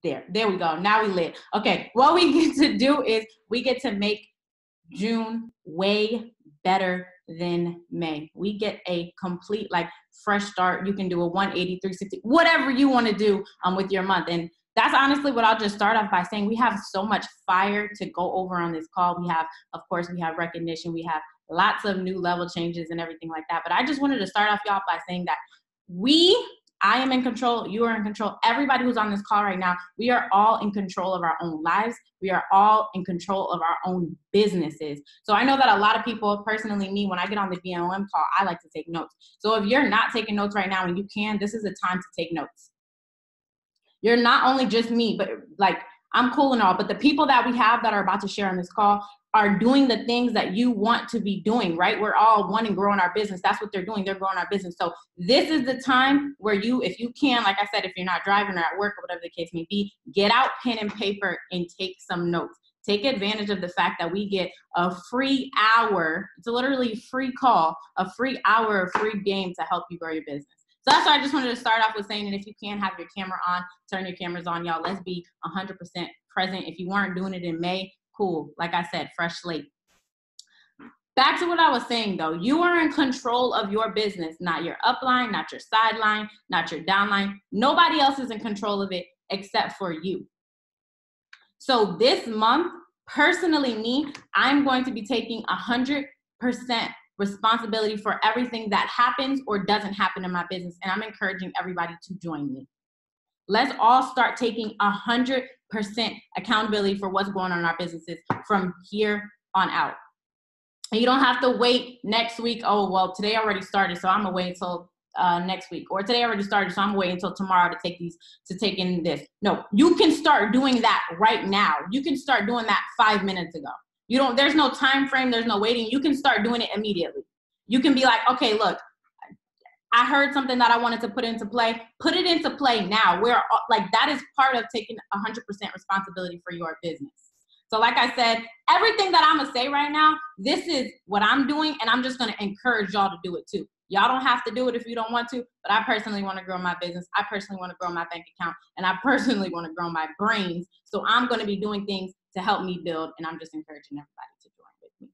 There we go. Now we lit. Okay, what we get to do is we get to make June way better than May. We get a complete, like, fresh start. You can do a 180, 360, whatever you want to do with your month. And that's honestly what I'll just start off by saying. We have so much fire to go over on this call. We have, of course, we have recognition. We have lots of new level changes and everything like that. But I just wanted to start off, y'all, by saying that I am in control. You are in control. Everybody who's on this call right now, we are all in control of our own lives. We are all in control of our own businesses. So I know that a lot of people, personally me, when I get on the BLM call, I like to take notes. So if you're not taking notes right now and you can, this is the time to take notes. You're not only just me, but like, I'm cool and all, but the people that we have that are about to share on this call are doing the things that you want to be doing, right? We're all wanting to grow in our business. That's what they're doing. They're growing our business. So this is the time where you, if you can, like I said, if you're not driving or at work or whatever the case may be, get out pen and paper and take some notes. Take advantage of the fact that we get a free hour. It's a literally free call, a free hour of free game to help you grow your business. So that's why I just wanted to start off with saying that if you can have your camera on, turn your cameras on, y'all. Let's be 100% present. If you weren't doing it in May, cool. Like I said, fresh slate. Back to what I was saying though, you are in control of your business, not your upline, not your sideline, not your downline. Nobody else is in control of it except for you. So this month, personally me, I'm going to be taking 100% responsibility for everything that happens or doesn't happen in my business. And I'm encouraging everybody to join me. Let's all start taking 100% accountability for what's going on in our businesses from here on out. And you don't have to wait next week. Oh, well, today already started, so I'm gonna wait until next week. Or today already started, so I'm gonna wait until tomorrow to take in this. No, you can start doing that right now. You can start doing that 5 minutes ago. There's no time frame, there's no waiting. You can start doing it immediately. You can be like, okay, look, I heard something that I wanted to put into play. Put it into play now. That is part of taking 100% responsibility for your business. So like I said, everything that I'm gonna say right now, this is what I'm doing, and I'm just gonna encourage y'all to do it too. Y'all don't have to do it if you don't want to, but I personally wanna grow my business. I personally wanna grow my bank account, and I personally wanna grow my brains. So I'm gonna be doing things to help me build, and I'm just encouraging everybody to join with me.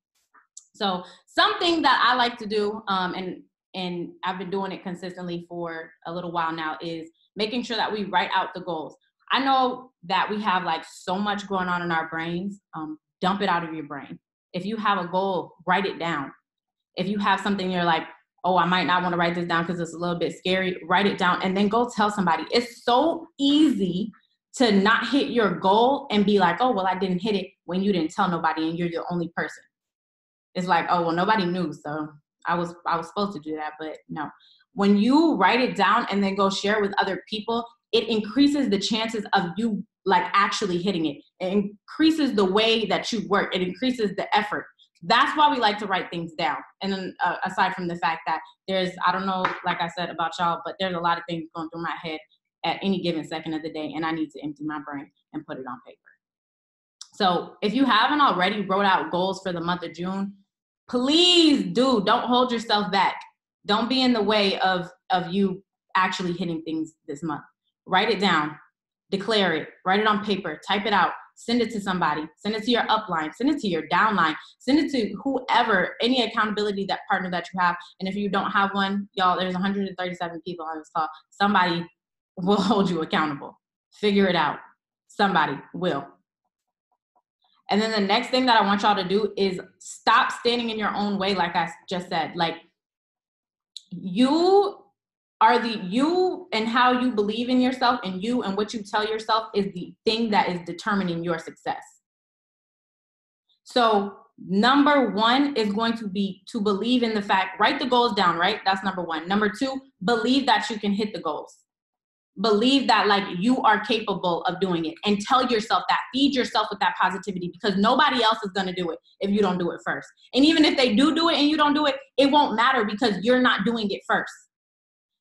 So something that I like to do, and I've been doing it consistently for a little while now, is making sure that we write out the goals. I know that we have like so much going on in our brains. Dump it out of your brain. If you have a goal, write it down. If you have something you're like, oh, I might not want to write this down because it's a little bit scary, write it down and then go tell somebody. It's so easy to not hit your goal and be like, oh, well, I didn't hit it, when you didn't tell nobody and you're the only person. It's like, oh, well, nobody knew, so I was supposed to do that, but no. When you write it down and then go share with other people, it increases the chances of you like actually hitting it. It increases the way that you work. It increases the effort. That's why we like to write things down. And then aside from the fact that I don't know, like I said about y'all, but there's a lot of things going through my head at any given second of the day, and I need to empty my brain and put it on paper. So if you haven't already wrote out goals for the month of June, please don't hold yourself back. Don't be in the way of you actually hitting things this month. Write it down, declare it, write it on paper, type it out, send it to somebody, send it to your upline, send it to your downline, send it to whoever, any accountability partner that you have. And if you don't have one, y'all, there's 137 people on this call. Somebody will hold you accountable. Figure it out. Somebody will. And then the next thing that I want y'all to do is stop standing in your own way, like I just said. Like, you and how you believe in yourself, and you and what you tell yourself is the thing that is determining your success. So number one is going to be to believe in the fact, write the goals down, right? That's number one. Number two, believe that you can hit the goals. Believe that like you are capable of doing it, and tell yourself that. Feed yourself with that positivity, because nobody else is going to do it if you don't do it first. And even if they do it and you don't do it, it won't matter because you're not doing it first.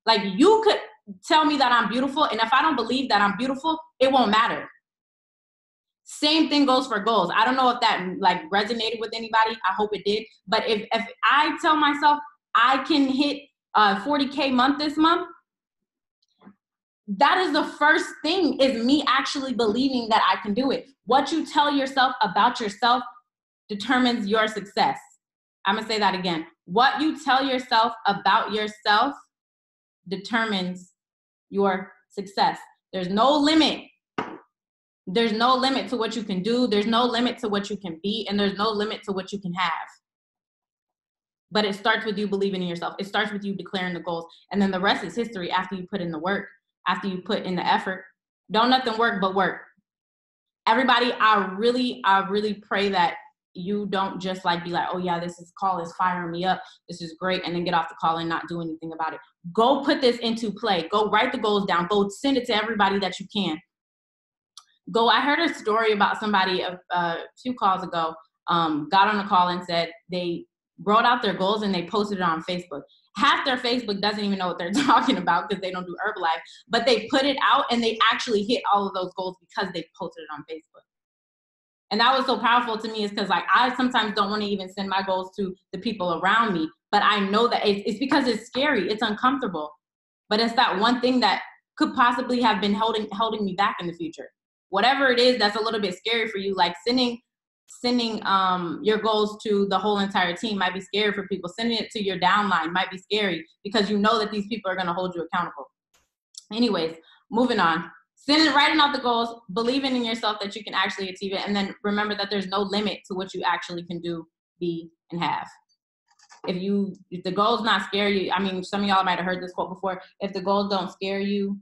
Like, you could tell me that I'm beautiful, and if I don't believe that I'm beautiful, it won't matter. Same thing goes for goals. I don't know if that like resonated with anybody. I hope it did. But if I tell myself I can hit 40K month this month, that is the first thing, is me actually believing that I can do it. What you tell yourself about yourself determines your success. I'm gonna say that again. What you tell yourself about yourself determines your success. There's no limit. There's no limit to what you can do. There's no limit to what you can be, and there's no limit to what you can have. But it starts with you believing in yourself. It starts with you declaring the goals. And then the rest is history after you put in the work, after you put in the effort. Don't nothing work but work. Everybody, I really pray that you don't just like be like, oh yeah, this call is firing me up. This is great. And then get off the call and not do anything about it. Go put this into play. Go write the goals down. Go send it to everybody that you can. I heard a story about somebody a few calls ago, got on a call and said they wrote out their goals and they posted it on Facebook. Half their Facebook doesn't even know what they're talking about because they don't do Herbalife, but they put it out and they actually hit all of those goals because they posted it on Facebook. And that was so powerful to me, is because like I sometimes don't want to even send my goals to the people around me, but I know that it's because it's scary, it's uncomfortable, but it's that one thing that could possibly have been holding me back in the future. Whatever it is that's a little bit scary for you, like sending your goals to the whole entire team might be scary for people. Sending it to your downline might be scary because you know that these people are going to hold you accountable. Anyways, moving on. Writing out the goals, believing in yourself that you can actually achieve it, and then remember that there's no limit to what you actually can do, be, and have. If the goals not scare you, I mean, some of y'all might have heard this quote before. If the goals don't scare you,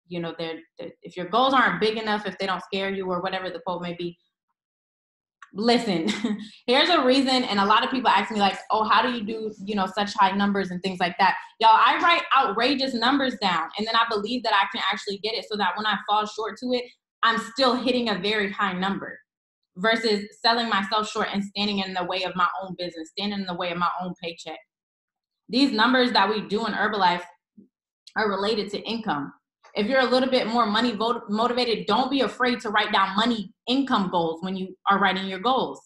you know, if your goals aren't big enough, if they don't scare you, or whatever the quote may be, listen, here's a reason. And a lot of people ask me like, oh, how do you do, you know, such high numbers and things like that? Y'all, I write outrageous numbers down, and then I believe that I can actually get it, so that when I fall short to it, I'm still hitting a very high number, versus selling myself short and standing in the way of my own business, standing in the way of my own paycheck. These numbers that we do in Herbalife are related to income. If you're a little bit more money motivated, don't be afraid to write down money income goals when you are writing your goals.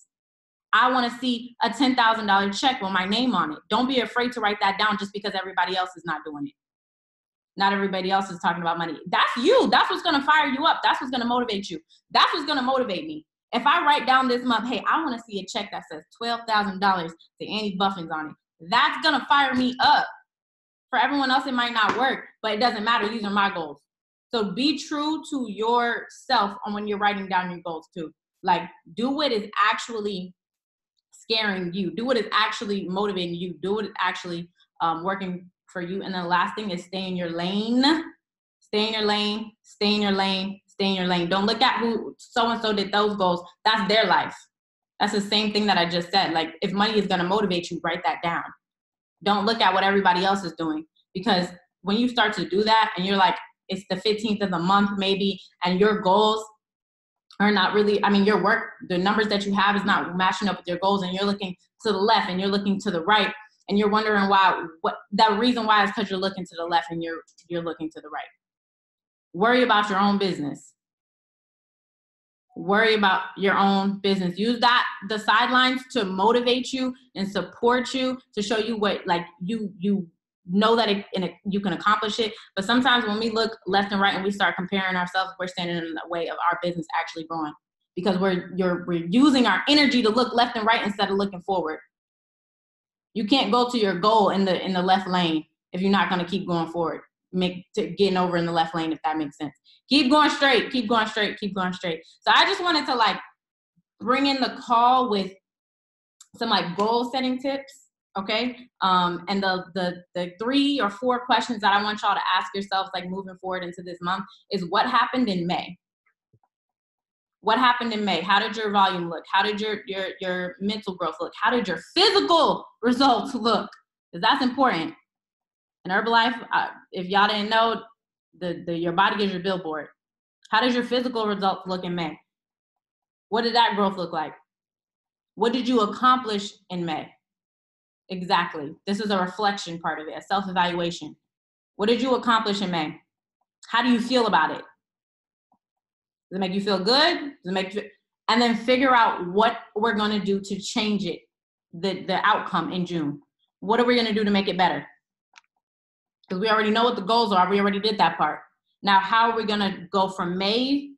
I want to see a $10,000 check with my name on it. Don't be afraid to write that down just because everybody else is not doing it. Not everybody else is talking about money. That's you. That's what's going to fire you up. That's what's going to motivate you. That's what's going to motivate me. If I write down this month, hey, I want to see a check that says $12,000 to Annie Buffins on it, that's going to fire me up. For everyone else, it might not work, but it doesn't matter. These are my goals. So be true to yourself on when you're writing down your goals too. Like, do what is actually scaring you. Do what is actually motivating you. Do what is actually working for you. And then the last thing is stay in your lane. Stay in your lane. Stay in your lane. Stay in your lane. Don't look at who so-and-so did those goals. That's their life. That's the same thing that I just said. Like, if money is going to motivate you, write that down. Don't look at what everybody else is doing, because when you start to do that and you're like, it's the 15th of the month maybe, and your goals are not really, I mean, your work, the numbers that you have is not matching up with your goals, and you're looking to the left and you're looking to the right, and you're wondering why, the reason why is because you're looking to the left and you're looking to the right. Worry about your own business. Worry about your own business. Use the sidelines to motivate you and support you, to show you what, like, you know that you can accomplish it. But sometimes when we look left and right and we start comparing ourselves, we're standing in the way of our business actually growing, because we're using our energy to look left and right instead of looking forward. You can't go to your goal in the left lane if you're not going to keep going forward, getting over in the left lane, if that makes sense. Keep going straight, keep going straight, keep going straight. So I just wanted to like bring in the call with some like goal setting tips, okay? And the 3 or 4 questions that I want y'all to ask yourselves, like moving forward into this month, is what happened in May? What happened in May? How did your volume look? How did your mental growth look? How did your physical results look? Because that's important. In Herbalife, if y'all didn't know, your body is your billboard. How does your physical results look in May? What did that growth look like? What did you accomplish in May? Exactly. This is a reflection part of it, a self-evaluation. What did you accomplish in May? How do you feel about it? Does it make you feel good? Does it make you and then figure out what we're going to do to change it, the outcome in June. What are we going to do to make it better? because we already know what the goals are. We already did that part. Now, how are we going to go from May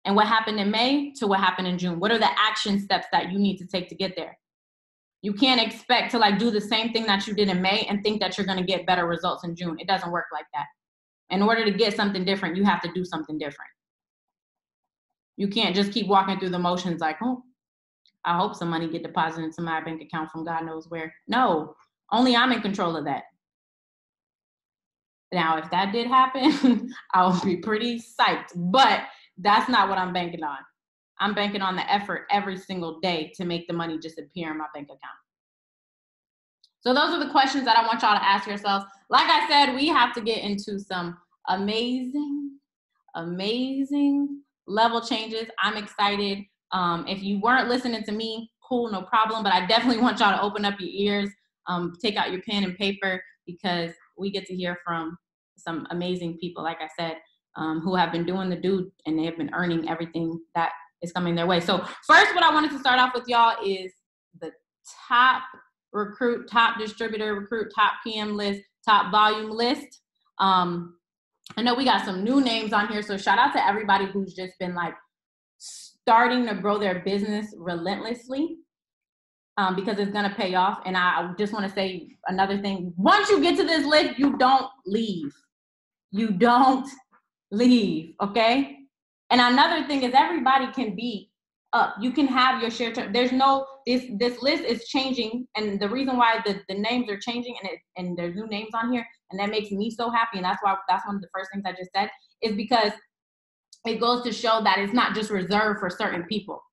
and what happened in May to what happened in June? What are the action steps that you need to take to get there? You can't expect to like do the same thing that you did in May and think that you're going to get better results in June. It doesn't work like that. In order to get something different, you have to do something different. You can't just keep walking through the motions like, oh, I hope some money get deposited into my bank account from God knows where. No, only I'm in control of that. Now, if that did happen, I would be pretty psyched, but that's not what I'm banking on. I'm banking on the effort every single day to make the money just appear in my bank account. So those are the questions that I want y'all to ask yourselves. Like I said, we have to get into some amazing level changes. I'm excited. If you weren't listening to me, cool, no problem. But I definitely want y'all to open up your ears, take out your pen and paper, because we get to hear from some amazing people, like I said, who have been doing the do, and they have been earning everything that is coming their way. So first, what I wanted to start off with y'all is the top recruit, top distributor recruit, top PM list, top volume list. I know we got some new names on here, so shout out to everybody who's just been like starting to grow their business relentlessly, because it's gonna pay off. And I just wanna say another thing. Once you get to this list, you don't leave. You don't leave, okay? And another thing is everybody can be up. You can have your share term. There's no, this list is changing, and the reason why the names are changing and there's new names on here, and that makes me so happy, and that's one of the first things I just said, is because it goes to show that it's not just reserved for certain people.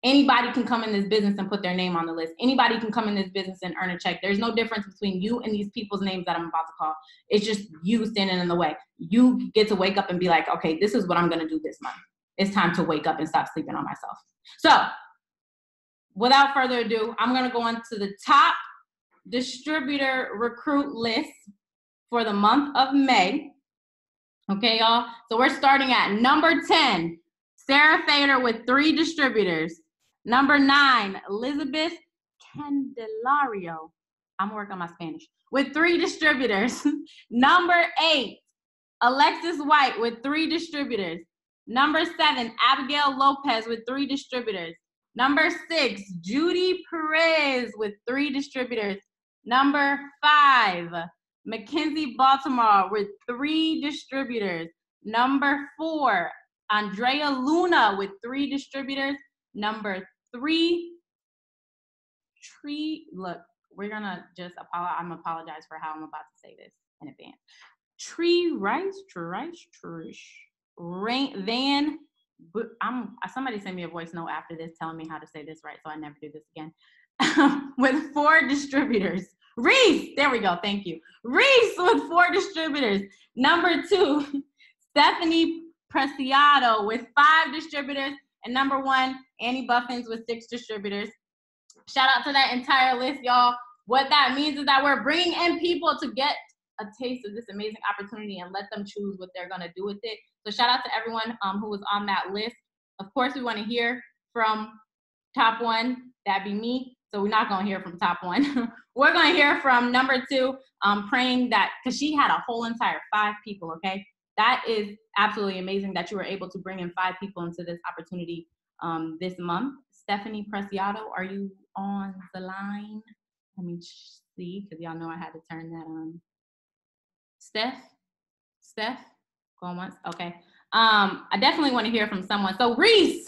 Anybody can come in this business and put their name on the list. Anybody can come in this business and earn a check. There's no difference between you and these people's names that I'm about to call. It's just you standing in the way. You get to wake up and be like, okay, this is what I'm going to do this month. It's time to wake up and stop sleeping on myself. So without further ado, I'm going to go on to the top distributor recruit list for the month of May. Okay, y'all. So we're starting at number 10, Sarah Fader with 3 distributors. Number 9, Elizabeth Candelario. I'm working on my Spanish. With 3 distributors. Number 8, Alexis White with 3 distributors. Number 7, Abigail Lopez with 3 distributors. Number 6, Judy Perez with 3 distributors. Number 5, Mackenzie Baltimore with 3 distributors. Number 4, Andrea Luna with 3 distributors. Number 3, look, we're gonna just I'm apologize for how I'm about to say this in advance. Somebody send me a voice note after this telling me how to say this right, so I never do this again. With 4 distributors. Reese, there we go, thank you. Reese with 4 distributors. Number 2, Stephanie Preciado with 5 distributors. And number 1, Annie Buffins with 6 distributors. Shout out to that entire list, y'all. What that means is that we're bringing in people to get a taste of this amazing opportunity and let them choose what they're going to do with it. So shout out to everyone who was on that list. Of course, we want to hear from top 1. That'd be me. So we're not going to hear from top 1. We're going to hear from number 2, praying that, because she had a whole entire 5 people, okay? That is absolutely amazing that you were able to bring in 5 people into this opportunity this month. Stephanie Preciado, are you on the line? Let me see, because y'all know I had to turn that on. Steph, going once, okay. I definitely want to hear from someone. So Reese,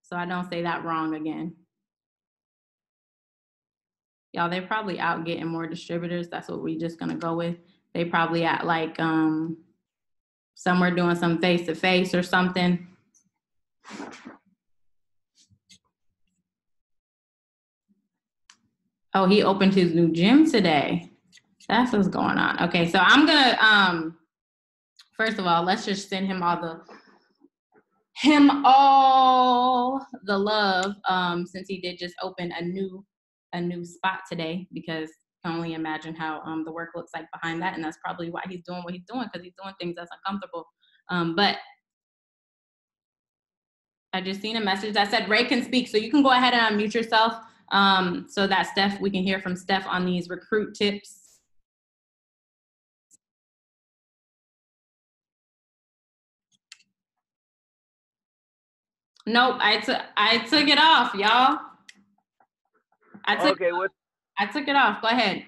so I don't say that wrong again. Y'all, they're probably out getting more distributors. That's what we're just gonna go with. They probably at like somewhere doing some face-to-face or something. Oh, he opened his new gym today. That's what's going on. Okay, so I'm gonna first of all, let's just send him all the love, since he did just open a new spot today, because I can only imagine how the work looks like behind that, and that's probably why he's doing what he's doing, because he's doing things that's uncomfortable. But I just seen a message that said Ray can speak, so you can go ahead and unmute yourself. so that Steph, we can hear from Steph on these recruit tips. Nope, I took it off, y'all. I took it off. Go ahead.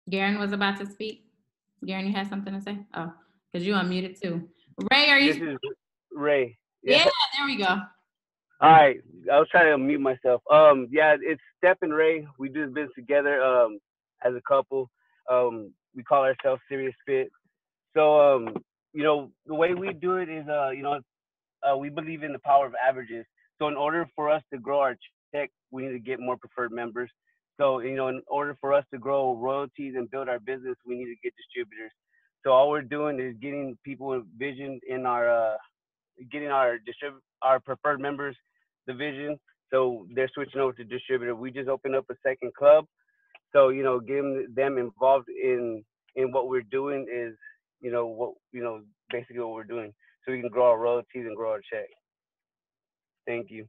Garen was about to speak. Garen, you had something to say? Oh, because you unmuted too. Ray, are you? This is Ray. Yeah, there we go. All right, I was trying to unmute myself. Yeah, it's Steph and Ray. We do this business together. As a couple. We call ourselves Serious Fit. So, you know, the way we do it is, we believe in the power of averages. So in order for us to grow our check, we need to get more preferred members. So, you know, in order for us to grow royalties and build our business, we need to get distributors. So all we're doing is getting people with vision in our, getting our preferred members the vision. So they're switching over to distributor. We just opened up a second club. So, you know, getting them involved in what we're doing is, basically what we're doing. So we can grow our royalties and grow our check. Thank you.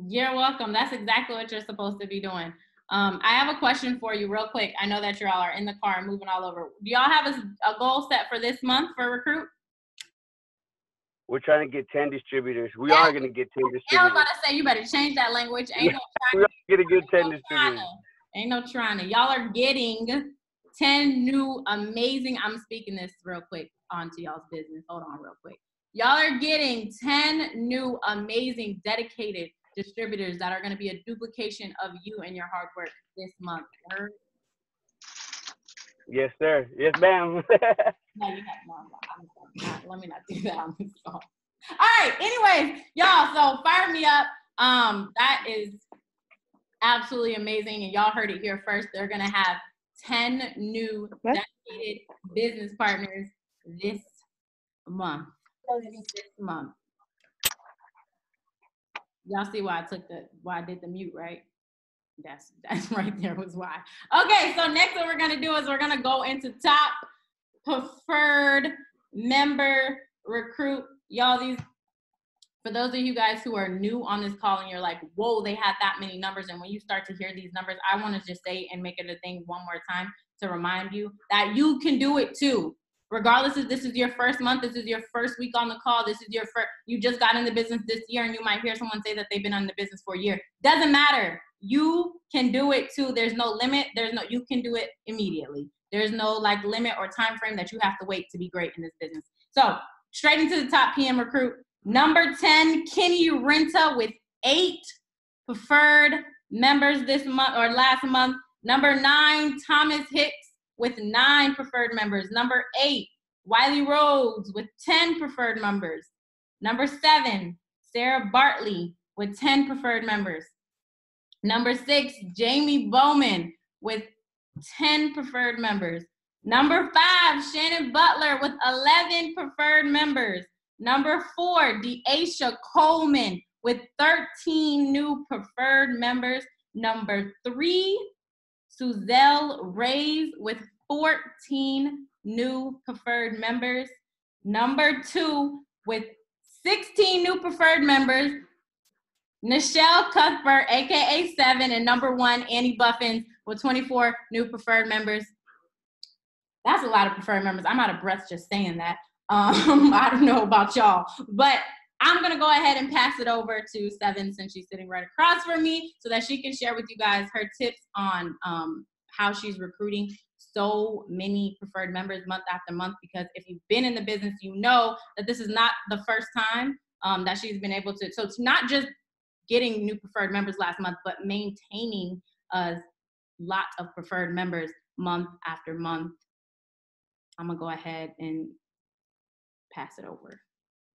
You're welcome. That's exactly what you're supposed to be doing. I have a question for you real quick. I know that you all are in the car and moving all over. Do y'all have a goal set for this month for recruit? We're trying to get 10 distributors. We are going to get 10 distributors. I was about to say, you better change that language. Ain't no trying. We are going to get 10 distributors. Ain't no trying to. Y'all are getting 10 new amazing, I'm speaking this real quick onto y'all's business. Hold on real quick. Y'all are getting 10 new amazing dedicated distributors that are going to be a duplication of you and your hard work this month. Heard? Yes, sir. Yes, ma'am. No, you have no. Let me not do that on this phone. All right. Anyways, y'all, so fire me up. That is absolutely amazing, and y'all heard it here first. They're gonna have 10 new dedicated business partners this month. Y'all see why I did the mute, right? That's right there was why. Okay, so next what we're gonna do is we're gonna go into top preferred member recruit. Y'all, for those of you guys who are new on this call and you're like, whoa, they had that many numbers. And when you start to hear these numbers, I want to just say and make it a thing one more time to remind you that you can do it too. Regardless if this is your first month, this is your first week on the call, this is your first, you just got in the business this year, and you might hear someone say that they've been in the business for a year. Doesn't matter. You can do it too. There's no limit. You can do it immediately. There's no like limit or time frame that you have to wait to be great in this business. So straight into the top PM recruit. Number 10, Kenny Renta with 8 preferred members this month or last month. Number 9, Thomas Hicks with 9 preferred members. Number 8, Wiley Rhodes with 10 preferred members. Number 7, Sarah Bartley with 10 preferred members. Number 6, Jamie Bowman with 10 preferred members. Number 5, Shannon Butler with 11 preferred members. Number 4, Deaisha Coleman with 13 new preferred members. Number 3, Suzelle Reyes with 14 new preferred members. Number 2, with 16 new preferred members, Nichelle Cuthbert, aka 7, and number 1, Annie Buffins with 24 new preferred members. That's a lot of preferred members. I'm out of breath just saying that. I don't know about y'all, but I'm going to go ahead and pass it over to 7 since she's sitting right across from me so that she can share with you guys her tips on how she's recruiting so many preferred members month after month, because if you've been in the business, you know that this is not the first time that she's been able to. So it's not just getting new preferred members last month, but maintaining a lot of preferred members month after month. I'm going to go ahead and pass it over.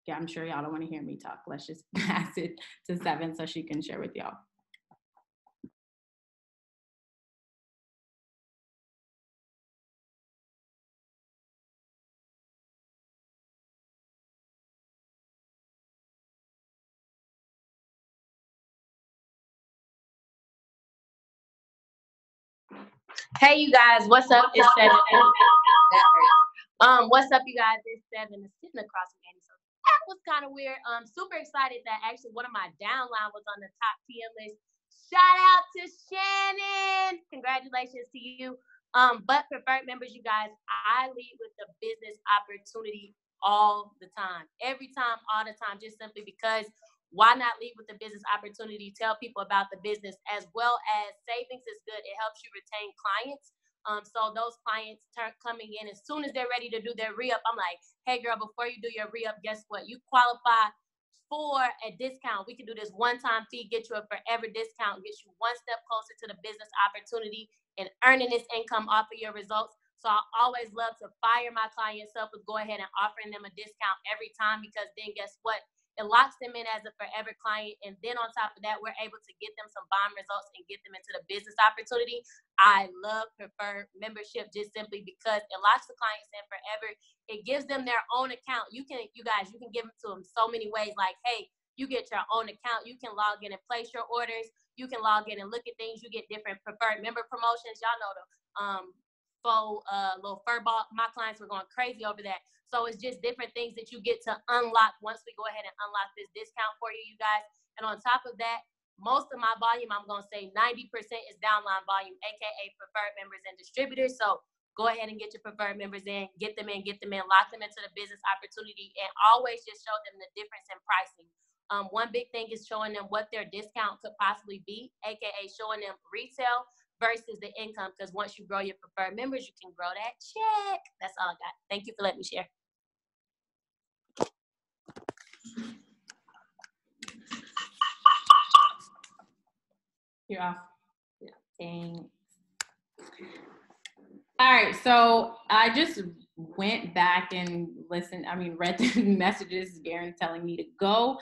Yeah, I'm sure y'all don't want to hear me talk. Let's just pass it to 7 so she can share with y'all. Hey, you guys, what's up? It's 7. What's up, you guys? It's 7. It's sitting across from Annie. So that was kind of weird. Super excited that actually one of my downline was on the top 10 list. Shout out to Shannon. Congratulations to you. But preferred members, you guys, I lead with the business opportunity all the time. Every time, all the time, just simply because why not lead with the business opportunity? Tell people about the business, as well as savings is good. It helps you retain clients. So those clients coming in as soon as they're ready to do their re-up, I'm like, hey girl, before you do your re-up, guess what? You qualify for a discount. We can do this one-time fee, get you a forever discount, get you one step closer to the business opportunity and earning this income off of your results. So I always love to fire my clients up with go ahead and offering them a discount every time, because then guess what? It locks them in as a forever client. And then on top of that, we're able to get them some bomb results and get them into the business opportunity. I love preferred membership just simply because it locks the clients in forever. It gives them their own account. You guys, you can give it to them so many ways. Like, hey, you get your own account. You can log in and place your orders. You can log in and look at things. You get different preferred member promotions. Y'all know the little fur ball. My clients were going crazy over that. So it's just different things that you get to unlock once we go ahead and unlock this discount for you, you guys. And on top of that, most of my volume, I'm going to say 90% is downline volume, aka preferred members and distributors. So go ahead and get your preferred members in, get them in, lock them into the business opportunity, and always just show them the difference in pricing. One big thing is showing them what their discount could possibly be, aka showing them retail versus the income, because once you grow your preferred members, you can grow that check. That's all I got. Thank you for letting me share. You're off. Yeah. Thanks. All right, so I just went back and read the messages Garen telling me to go.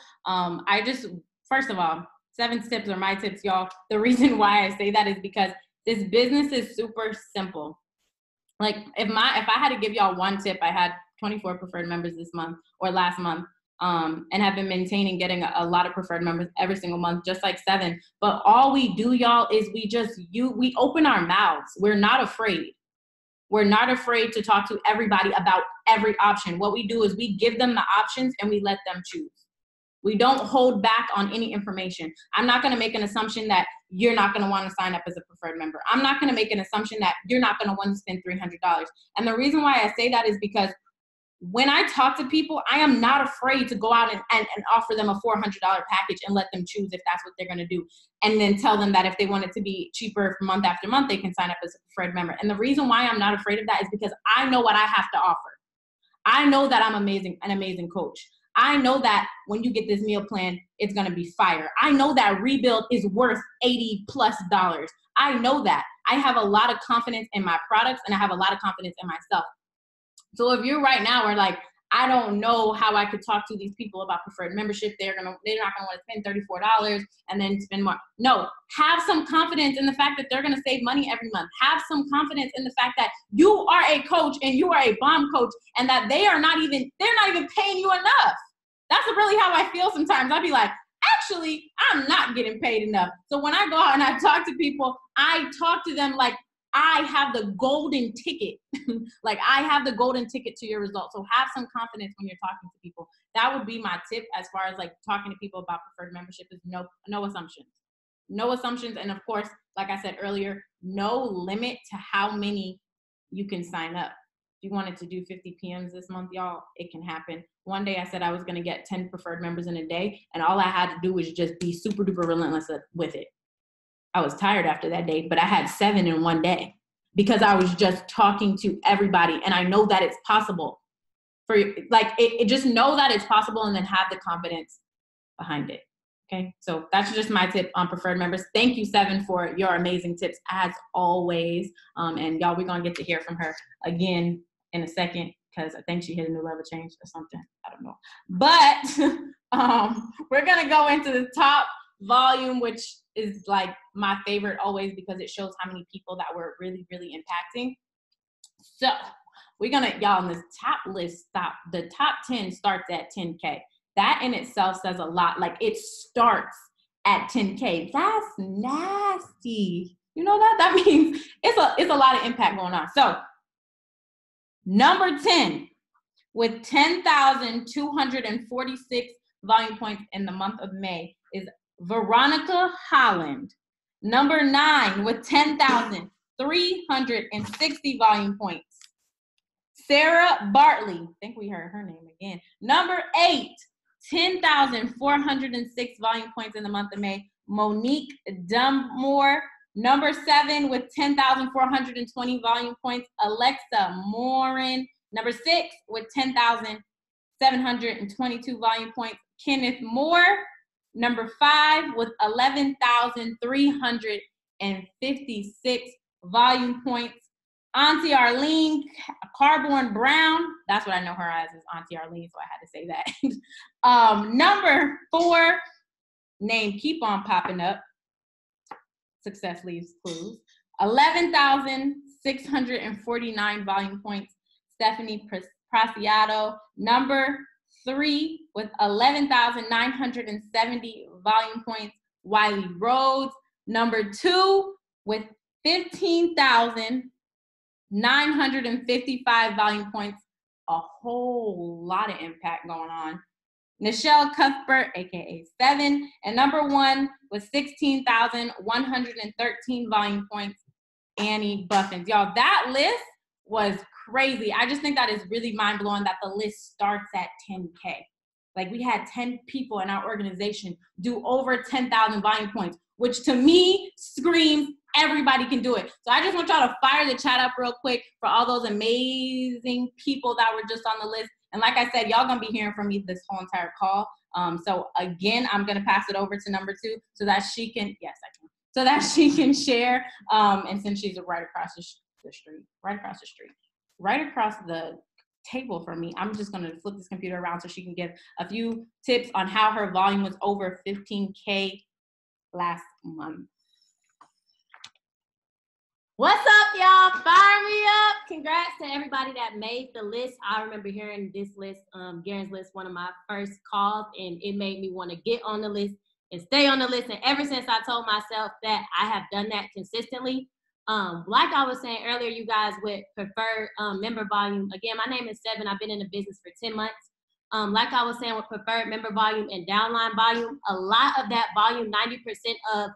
First of all, 7 tips are my tips, y'all. The reason why I say that is because this business is super simple. Like if I had to give y'all one tip, I had 24 preferred members this month or last month. And have been maintaining getting a lot of preferred members every single month, just like 7. But all we do, y'all, is we open our mouths. We're not afraid. We're not afraid to talk to everybody about every option. What we do is we give them the options and we let them choose. We don't hold back on any information. I'm not going to make an assumption that you're not going to want to sign up as a preferred member. I'm not going to make an assumption that you're not going to want to spend $300. And the reason why I say that is because when I talk to people, I am not afraid to go out and offer them a $400 package and let them choose if that's what they're going to do. And then tell them that if they want it to be cheaper month after month, they can sign up as a preferred member. And the reason why I'm not afraid of that is because I know what I have to offer. I know that I'm an amazing coach. I know that when you get this meal plan, it's going to be fire. I know that Rebuild is worth $80+ dollars. I know that. I have a lot of confidence in my products and I have a lot of confidence in myself. So if you're right now are like, I don't know how I could talk to these people about preferred membership. They're not going to want to spend $34 and then spend more. No, have some confidence in the fact that they're going to save money every month. Have some confidence in the fact that you are a coach and you are a bomb coach and that they're not even paying you enough. That's really how I feel sometimes. I'd be like, actually, I'm not getting paid enough. So when I go out and I talk to people, I talk to them like I have the golden ticket. Like I have the golden ticket to your results. So have some confidence when you're talking to people. That would be my tip as far as like talking to people about preferred membership is no assumptions. No assumptions. And of course, like I said earlier, no limit to how many you can sign up. If you wanted to do 50 PMs this month, y'all, it can happen. One day I said I was going to get 10 preferred members in a day. And all I had to do was just be super duper relentless with it. I was tired after that day, but I had 7 in one day because I was just talking to everybody. And I know that it's possible just know that it's possible and then have the confidence behind it. Okay. So that's just my tip on preferred members. Thank you, 7, for your amazing tips as always. And y'all, we're going to get to hear from her again in a second because I think she hit a new level change or something. I don't know. But we're going to go into the top volume, which is like my favorite always because it shows how many people that we're really, really impacting. So we're going to, y'all, on this top list, the top 10 starts at 10K. That in itself says a lot. Like it starts at 10K. That's nasty. You know that? That means it's a lot of impact going on. So number 10, with 10,246 volume points in the month of May is Veronica Holland. Number 9 with 10,360 volume points, Sarah Bartley. I think we heard her name again. Number 8, 10,406 volume points in the month of May, Monique Dunmore. Number 7 with 10,420 volume points, Alexa Morin. Number 6 with 10,722 volume points, Kenneth Moore. Number 5 with 11,356 volume points, Auntie Arlene Carborn Brown. That's what I know her as, is Auntie Arlene, so I had to say that. Number 4, name keep on popping up. Success leaves clues. 11,649 volume points, Stephanie Preciado. Number 3 with 11,970 volume points, Wiley Rhodes. Number 2 with 15,955 volume points, a whole lot of impact going on, Nichelle Cuthbert, aka 7. And number 1 with 16,113 volume points, Annie Buffins. Y'all, that list was crazy. I just think that is really mind-blowing that the list starts at 10K. Like, we had 10 people in our organization do over 10,000 volume points, which to me screams everybody can do it. So I just want y'all to fire the chat up real quick for all those amazing people that were just on the list. And like I said, y'all gonna be hearing from me this whole entire call. So again, I'm gonna pass it over to number 2 so that she can, so that she can share. And since she's right across the table from me, I'm just gonna flip this computer around so she can give a few tips on how her volume was over 15K last month. What's up, y'all? Fire me up. Congrats to everybody that made the list. I remember hearing this list, Garen's list, one of my first calls, and it made me want to get on the list and stay on the list. And ever since I told myself that, I have done that consistently. Like I was saying earlier, you guys, with preferred member volume, again, my name is Seven. I've been in the business for 10 months. Like I was saying, with preferred member volume and downline volume, a lot of that volume, 90% of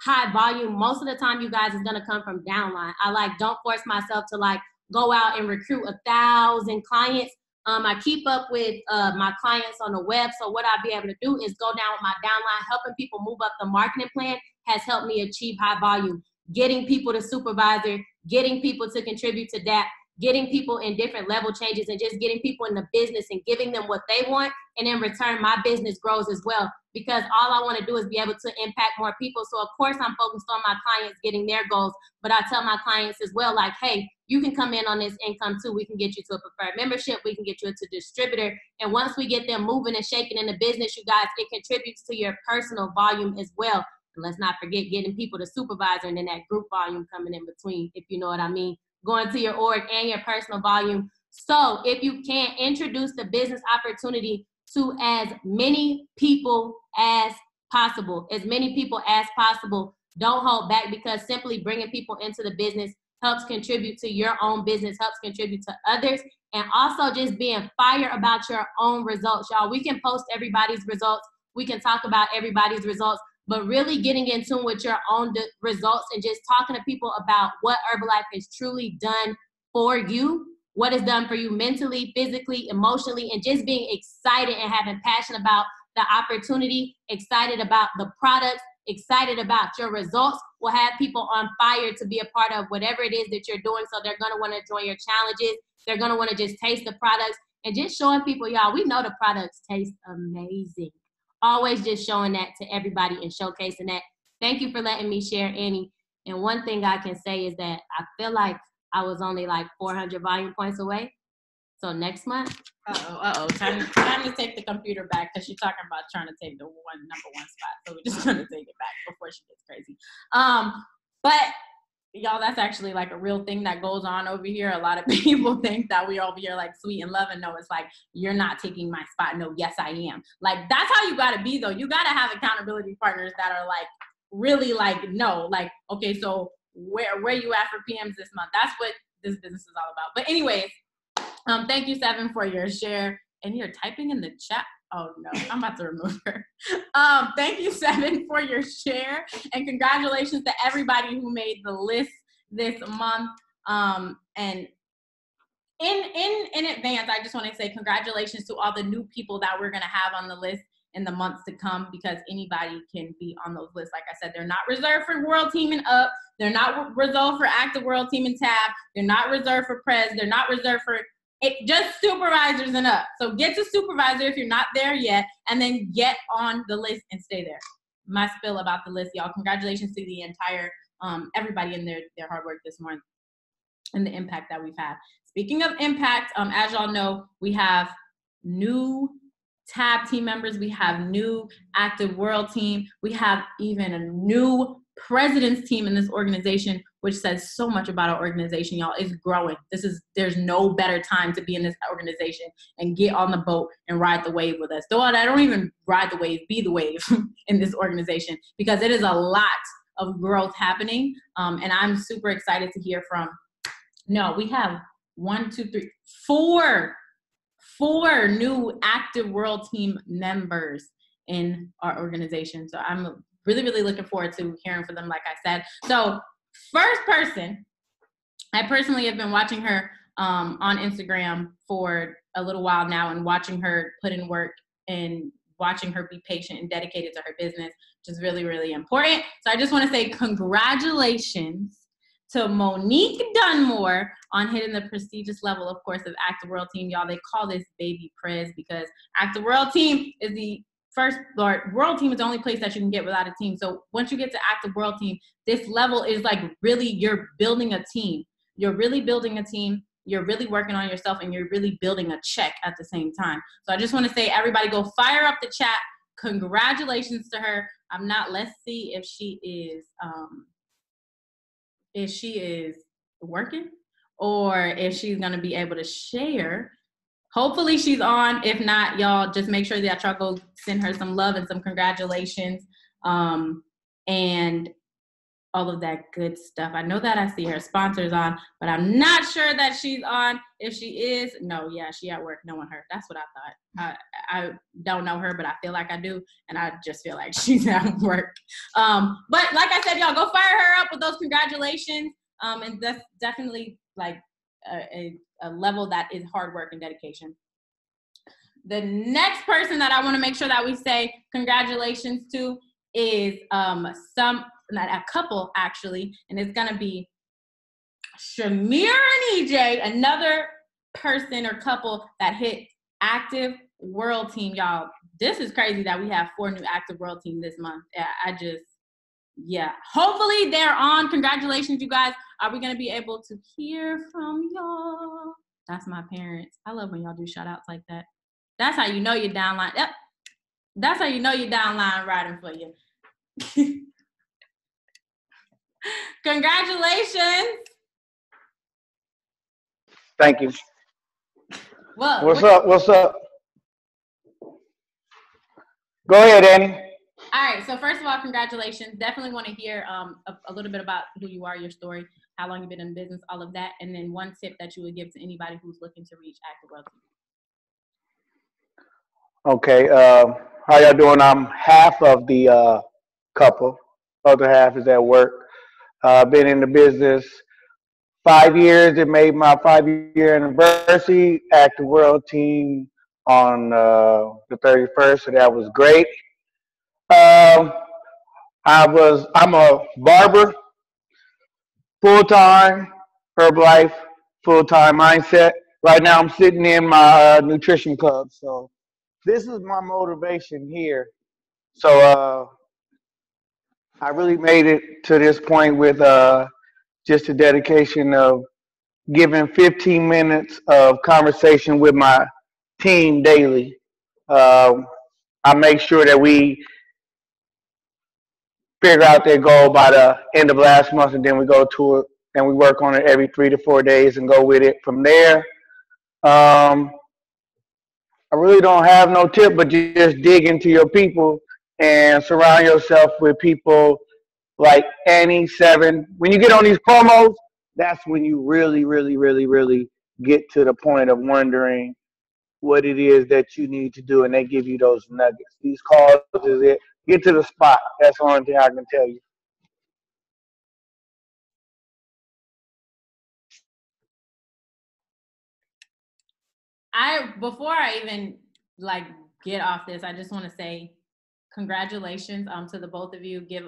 high volume, most of the time, you guys, is gonna come from downline. I don't force myself to go out and recruit 1,000 clients. I keep up with my clients on the web. So what I'll be able to do is go down with my downline. Helping people move up the marketing plan has helped me achieve high volume. Getting people to supervisor, getting people to contribute to that, getting people in different level changes, and just getting people in the business and giving them what they want. And in return, my business grows as well, because all I want to do is be able to impact more people. So of course I'm focused on my clients getting their goals, but I tell my clients as well, hey, you can come in on this income too. We can get you to a preferred membership. We can get you into distributor. And once we get them moving and shaking in the business, you guys, it contributes to your personal volume as well. And let's not forget getting people to supervisor, and then that group volume coming in between, if you know what I mean, going to your org and your personal volume. So if you can, introduce the business opportunity to as many people as possible. Don't hold back, because simply bringing people into the business helps contribute to your own business, helps contribute to others, and also just being fire about your own results, y'all. We can post everybody's results. We can talk about everybody's results, but really getting in tune with your own results and just talking to people about what Herbalife has truly done for you, what it's done for you mentally, physically, emotionally, and just being excited and having passion about the opportunity, excited about the products, excited about your results, will have people on fire to be a part of whatever it is that you're doing. So they're going to want to join your challenges. They're going to want to just taste the products, and just showing people, y'all, we know the products taste amazing. Always just showing that to everybody and showcasing that. Thank you for letting me share, Annie. And one thing I can say is that I feel like I was only 400 volume points away. So next month. Time to take the computer back, because she's talking about trying to take the number one spot. So we're just going to take it back before she gets crazy. But y'all, that's actually a real thing that goes on over here. A lot of people think that we're over here sweet and loving. No, it's you're not taking my spot. No, yes, I am. That's how you got to be, though. You got to have accountability partners that are really no, okay, so where you at for PMs this month? That's what this business is all about. But anyways, Thank you, Seven, for your share. And you're typing in the chat. Oh no, I'm about to remove her. Thank you, Seven, for your share. And congratulations to everybody who made the list this month. And in advance, I just want to say congratulations to all the new people that we're going to have on the list in the months to come, because anybody can be on those lists. Like I said, they're not reserved for World Team and Up. They're not reserved for Active World Team and Tab. They're not reserved for Prez. They're not reserved for just supervisors and up. So get to supervisor if you're not there yet, and then get on the list and stay there. My spill about the list, y'all. Congratulations to the entire everybody in their hard work this morning and the impact that we've had. Speaking of impact, as y'all know, we have new Tab team members. We have new Active World team. We have even a new president's team in this organization, which says so much about our organization, y'all. It's growing. There's no better time to be in this organization and get on the boat and ride the wave with us. Though I don't even ride the wave, be the wave in this organization, because it is a lot of growth happening. And I'm super excited to hear from, we have 4 new Active World team members in our organization. So I'm really, really looking forward to hearing from them, like I said. So first person, I personally have been watching her on Instagram for a little while now, and watching her put in work and watching her be patient and dedicated to her business, which is really, really important. So I just want to say congratulations to Monique Dunmore on hitting the prestigious level, of course, of Active World Team. Y'all, they call this Baby Prez because Active World Team is the World Team is the only place that you can get without a team. So once you get to Active World Team, this level is like really, you're building a team. You're really building a team. You're really working on yourself, and you're really building a check at the same time. So I just want to say, everybody go fire up the chat. Congratulations to her. Let's see if she is working, or if she's going to be able to share. Hopefully she's on. If not, y'all just make sure that y'all go send her some love and some congratulations, and all of that good stuff. I know that I see her sponsors on, but I'm not sure that she's on. If she is, she at work knowing her. That's what I thought. I don't know her, but I feel like I do, and I just feel like she's at work. But like I said, y'all go fire her up with those congratulations. And that's definitely like a level that is hard work and dedication. The next person that I want to make sure that we say congratulations to is a couple actually, and it's gonna be Shamir and EJ, another person or couple that hit Active World Team. Y'all, this is crazy that we have 4 new Active World Team this month. Hopefully they're on. Congratulations, you guys. Are we gonna be able to hear from y'all? That's my parents. I love when y'all do shout outs like that. That's how you know you're downline. Yep. That's how you know you're downline riding for you. Congratulations. Thank you. Well, What's up? Go ahead, Annie. All right. So first of all, congratulations. Definitely want to hear a little bit about who you are, your story, how long you've been in business, all of that, and then one tip that you would give to anybody who's looking to reach Active World Team. Okay. How y'all doing? I'm half of the couple. Other half is at work. Been in the business 5 years. It made my 5-year anniversary. Active World Team on the 31st, so that was great. I'm a barber, full-time, Herbalife, full-time mindset. Right now I'm sitting in my nutrition club. So this is my motivation here. So I really made it to this point with just a dedication of giving 15 minutes of conversation with my team daily. I make sure that we figure out their goal by the end of last month, and then we go to it, and we work on it every 3 to 4 days and go with it from there. I really don't have no tip, but just dig into your people and surround yourself with people like Annie, Seven. When you get on these promos, that's when you really, really, really, really get to the point of wondering what it is that you need to do, and they give you those nuggets. These calls is it. Get to the spot. That's the only thing I can tell you. Before I even like get off this, I just want to say congratulations to the both of you. Give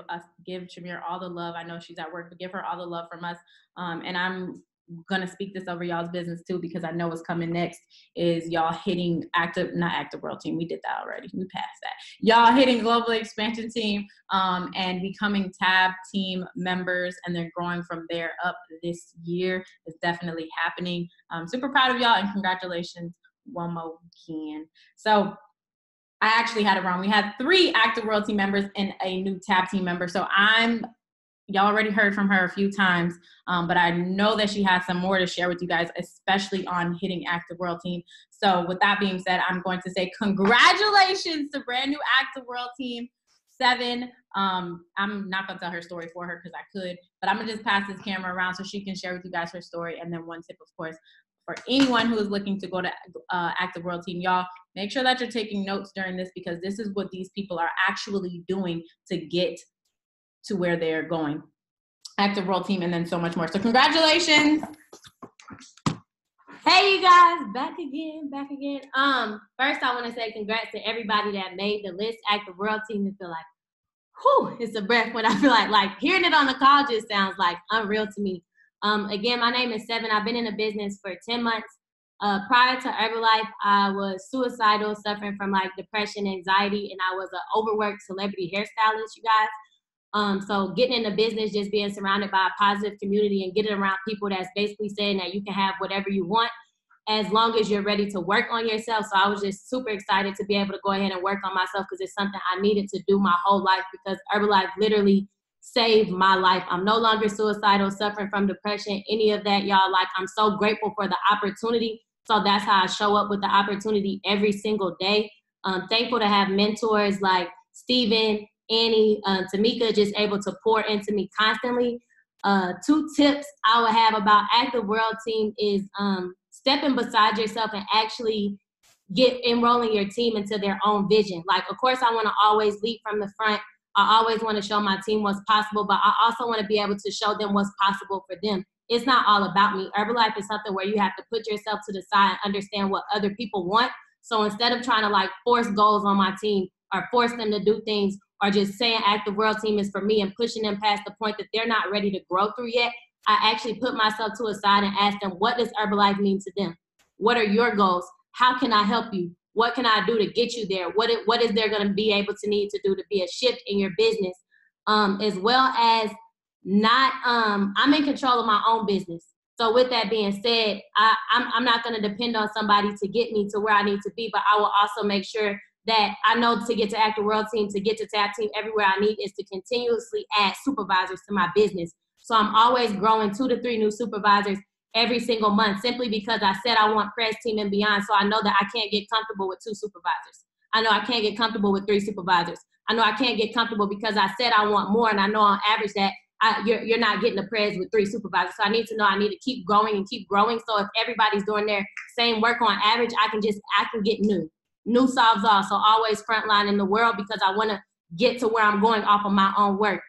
Shamir all the love. I know she's at work, but give her all the love from us. And I'm gonna speak this over y'all's business too, because I know what's coming next is y'all hitting not active world team. We did that already. We passed that. Y'all hitting global expansion team and becoming tab team members, and they're growing from there up this year. It's definitely happening. I'm super proud of y'all, and congratulations one more again. So I actually had it wrong. We had 3 active world team members and a new tab team member. So y'all already heard from her a few times, but I know that she has some more to share with you guys, especially on hitting active world team. So with that being said, I'm going to say congratulations to brand new active world team 7. I'm not going to tell her story for her because I could, but I'm going to just pass this camera around so she can share with you guys her story. And then one tip, of course, for anyone who is looking to go to active world team, y'all, make sure that you're taking notes during this, because this is what these people are actually doing to get to where they're going. Active world team, and then so much more. So congratulations. Hey, you guys, back again. First I want to say congrats to everybody that made the list. Active world team, to feel like, whew, it's a breath when I feel like hearing it on the call just sounds like unreal to me. Again, my name is Seven. I've been in the business for 10 months. Prior to Herbalife, I was suicidal, suffering from like depression, anxiety, and I was an overworked celebrity hairstylist, you guys. So getting in the business, just being surrounded by a positive community and getting around people that's basically saying that you can have whatever you want as long as you're ready to work on yourself. So I was just super excited to be able to go ahead and work on myself, because it's something I needed to do my whole life, because Herbalife literally saved my life. I'm no longer suicidal, suffering from depression, any of that, y'all. Like, I'm so grateful for the opportunity. So that's how I show up with the opportunity every single day. Thankful to have mentors like Steven, Annie, Tamika, just able to pour into me constantly. 2 tips I would have about Active World Team is stepping beside yourself and actually enrolling your team into their own vision. Like, of course, I want to always lead from the front. I always want to show my team what's possible, but I also want to be able to show them what's possible for them. It's not all about me. Herbalife is something where you have to put yourself to the side and understand what other people want. So instead of trying to like force goals on my team or force them to do things, or just saying Active World Team is for me and pushing them past the point that they're not ready to grow through yet, I actually put myself to a side and ask them, what does Herbalife mean to them? What are your goals? How can I help you? What can I do to get you there? What is there going to be able to need to do to be a shift in your business? As well as I'm in control of my own business. So with that being said, I'm not going to depend on somebody to get me to where I need to be, but I will also make sure that I know to get to Active World Team, to get to Tab Team, everywhere I need is to continuously add supervisors to my business. So I'm always growing 2 to 3 new supervisors every single month, simply because I said I want Press Team and beyond. So I know that I can't get comfortable with 2 supervisors. I know I can't get comfortable with 3 supervisors. I know I can't get comfortable because I said I want more, and I know on average that you're not getting the Press with 3 supervisors. So I need to know I need to keep growing and keep growing. So if everybody's doing their same work on average, I can get new solves all. So always frontline in the world, because I want to get to where I'm going off of my own work.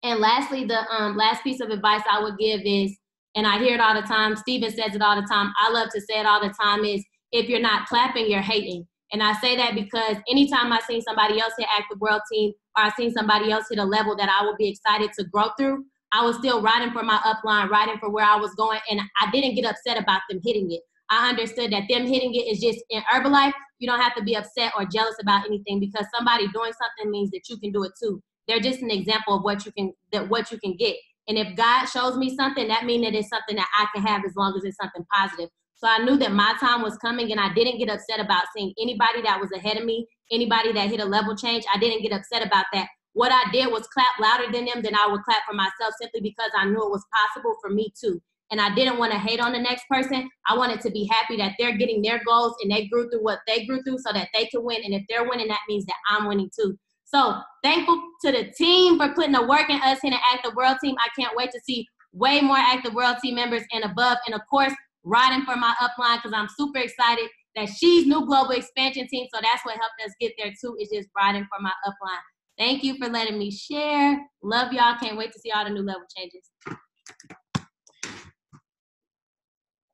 And lastly, the last piece of advice I would give is, and I hear it all the time, Steven says it all the time, I love to say it all the time, is if you're not clapping, you're hating. And I say that because anytime I seen somebody else hit Active World Team, or I seen somebody else hit a level that I would be excited to grow through, I was still riding for my upline, riding for where I was going, and I didn't get upset about them hitting it. I understood that them hitting it is just, in Herbalife, you don't have to be upset or jealous about anything, because somebody doing something means that you can do it too. They're just an example of what you can get. And if God shows me something, that means that it's something that I can have, as long as it's something positive. So I knew that my time was coming, and I didn't get upset about seeing anybody that was ahead of me, anybody that hit a level change. I didn't get upset about that. What I did was clap louder than them, then I would clap for myself, simply because I knew it was possible for me too. And I didn't want to hate on the next person. I wanted to be happy that they're getting their goals and they grew through what they grew through, so that they can win. And if they're winning, that means that I'm winning too. So thankful to the team for putting the work in us in the Active World Team. I can't wait to see way more Active World Team members and above. And of course, riding for my upline because I'm super excited that she's new global expansion team. So that's what helped us get there too, is just riding for my upline. Thank you for letting me share. Love y'all. Can't wait to see all the new level changes.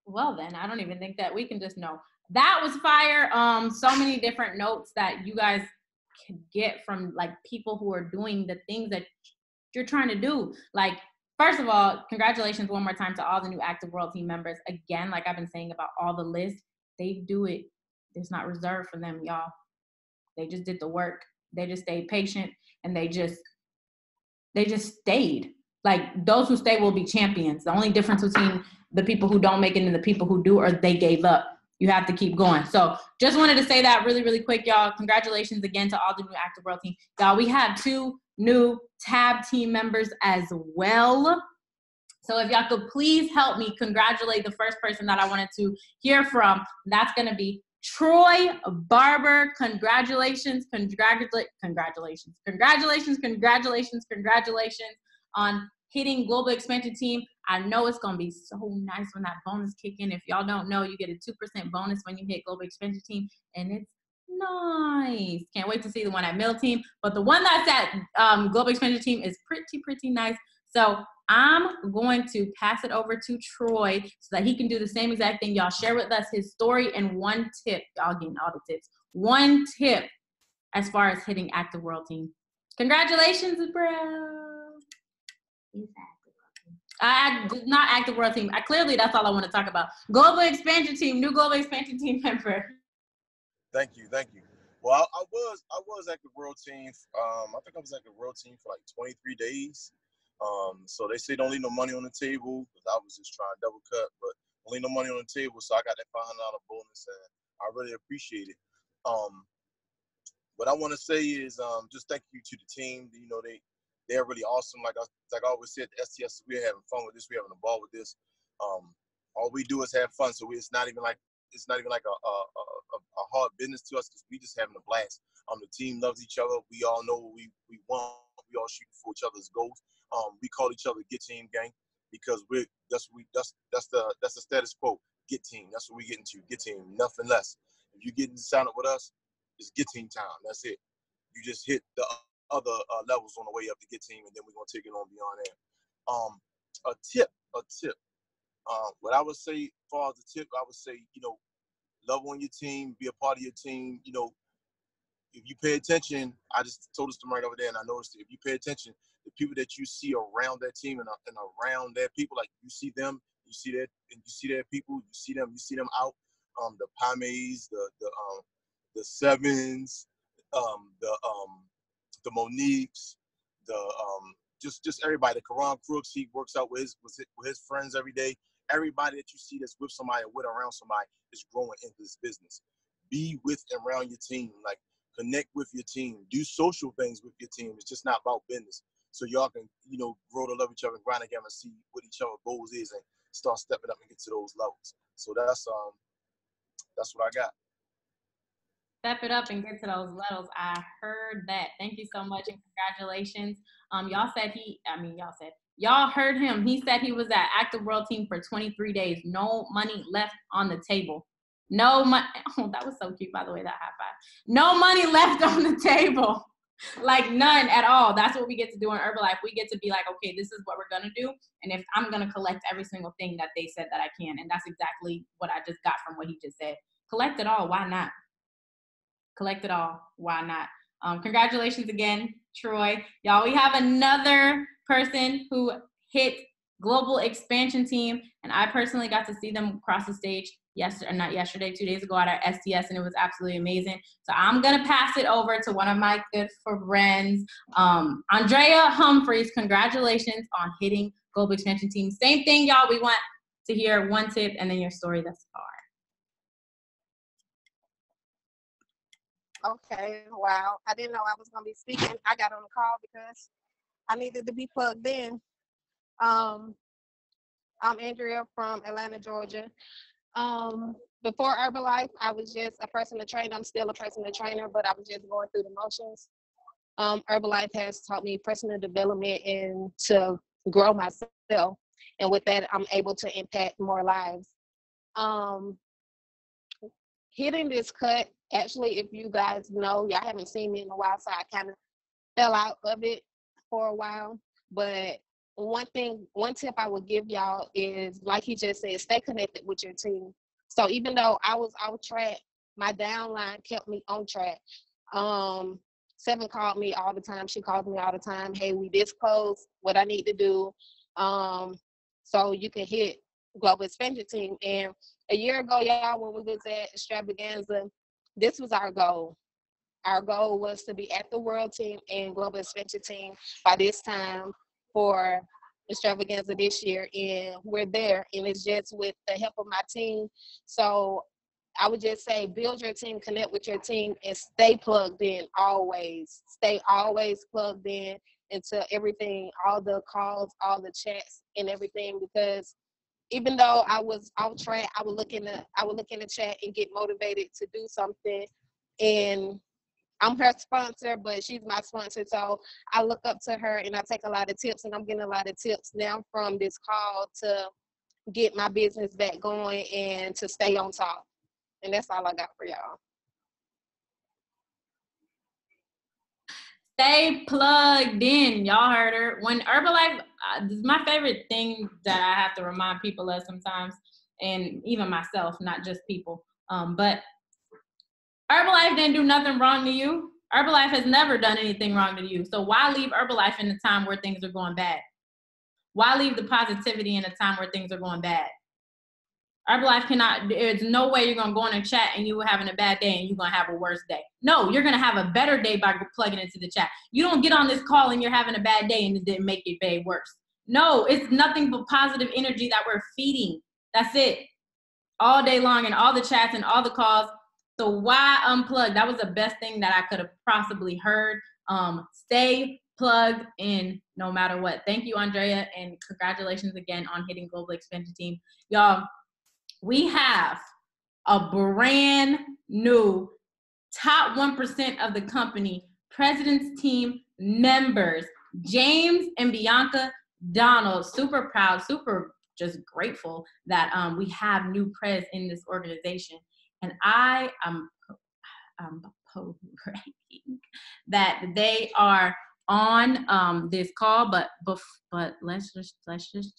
Well then, I don't even think that we can just know. That was fire. So many different notes that you guys can get from like people who are doing the things that you're trying to do. Like, first of all, congratulations one more time to all the new Active World team members. Again, like I've been saying about all the lists, they do it. It's not reserved for them, y'all. They just did the work. They just stayed patient and they just stayed. Like, those who stay will be champions. The only difference between the people who don't make it and the people who do, or they gave up. You have to keep going. So just wanted to say that really, really quick, y'all. Congratulations again to all the new Active World team. Y'all, we have 2 new Tab team members as well. So if y'all could please help me congratulate the first person that I wanted to hear from. That's going to be Troy Barber. Congratulations on hitting global expansion team. I know it's going to be so nice when that bonus kick in. If y'all don't know, you get a 2% bonus when you hit global expansion team, and it's nice. Can't wait to see the one at Mill team, but the one that's at global expansion team is pretty nice. So I'm going to pass it over to Troy so that he can do the same exact thing. Y'all share with us his story and one tip. Y'all getting all the tips. One tip as far as hitting Active World team. Congratulations, bro. Not Active World team. Clearly, that's all I want to talk about. Global expansion team, new global expansion team member. Thank you. Well, I was Active World team. I think I was Active World team for like 23 days. So they say don't leave no money on the table, because I was just trying to double cut, but don't leave no money on the table. So I got that $500 bonus, and I really appreciate it. What I want to say is just thank you to the team. You know, they're really awesome. Like I always said, the STS, we're having fun with this. We're having a ball with this. All we do is have fun. So it's not even like a hard business to us, because we just having a blast. The team loves each other. We all know what we want. We all shoot for each other's goals. We call each other Get Team Gang, because that's the status quo. Get Team. That's what we get into. Get Team. Nothing less. If you get to sign up with us, it's Get Team time. That's it. You just hit the other levels on the way up to Get Team, and then we're gonna take it on beyond there. A tip. What I would say, as far as the tip, I would say, love on your team, be a part of your team. If you pay attention, I just told this to right over there, and I noticed it. If you pay attention, the people that you see around that team and around their people, like you see them, you see their people, you see them out. The Pames, the Sevens, the Moniques, just everybody. The Karan Crooks, he works out with his friends every day. Everybody that you see that's with somebody or with around somebody is growing in this business. Be with and around your team. Like, connect with your team. Do social things with your team. It's just not about business. So y'all can, grow to love each other and grind together and see what each other's goals is and start stepping up and get to those levels. So that's what I got. Step it up and get to those levels. I heard that. Thank you so much and congratulations. Y'all heard him. He said he was at Active World team for 23 days. No money left on the table. No money. Oh, that was so cute, by the way, that high five. No money left on the table. Like, none at all. That's what we get to do in Herbalife. We get to be like, okay, this is what we're going to do. And if I'm going to collect every single thing that they said that I can. And that's exactly what I just got from what he just said. Collect it all. Why not? Collect it all. Why not? Congratulations again, Troy. Y'all, we have another person who hit global expansion team. And I personally got to see them across the stage 2 days ago at our STS, and it was absolutely amazing. So I'm going to pass it over to one of my good friends, Andrea Humphreys. Congratulations on hitting global expansion team. Same thing, y'all. We want to hear one tip and then your story thus far. Okay, wow. I didn't know I was going to be speaking. I got on the call because I needed to be plugged in. I'm Andrea from Atlanta, Georgia. Before Herbalife, I was just a personal trainer. I'm still a personal trainer, but I was just going through the motions. Herbalife has taught me personal development and to grow myself. And with that, I'm able to impact more lives. Hitting this cut, actually, if you guys know, y'all haven't seen me in a while, so I kind of fell out of it for a while. But one tip I would give y'all is, like he just said, stay connected with your team. So even though I was off track, my downline kept me on track. Seven called me all the time. She calls me all the time. Hey, we this close. What I need to do, so you can hit Global Expansion Team. And a year ago, y'all, when we was at Extravaganza, this was our goal. Our goal was to be at the World Team and Global Expansion Team by this time for Extravaganza this year, and we're there. And it's just with the help of my team. So I would just say, build your team, connect with your team, and stay plugged in always. Stay always plugged in into everything, all the calls, all the chats, and everything. Because even though I was off track, I would look in the chat and get motivated to do something. And I'm her sponsor, but she's my sponsor, so I look up to her and I take a lot of tips, and I'm getting a lot of tips now from this call to get my business back going and to stay on top. And that's all I got for y'all. Stay plugged in. Y'all heard her. When Herbalife, this is my favorite thing that I have to remind people of sometimes, and even myself, not just people. But Herbalife didn't do nothing wrong to you. Herbalife has never done anything wrong to you. So why leave Herbalife in a time where things are going bad? Why leave the positivity in a time where things are going bad? Herbalife cannot, there's no way you're going to go in a chat and you were having a bad day and you're going to have a worse day. No, you're going to have a better day by plugging into the chat. You don't get on this call and you're having a bad day and it didn't make your day worse. No, it's nothing but positive energy that we're feeding. That's it. All day long, and all the chats and all the calls. So why unplug? That was the best thing that I could have possibly heard. Stay plugged in no matter what. Thank you, Andrea, and congratulations again on hitting Global Expansion Team. Y'all, we have a brand new top 1% of the company President's Team members, James and Bianca Donald. Super proud, super just grateful that we have new pres in this organization. And I am bragging that they are on this call, but let's just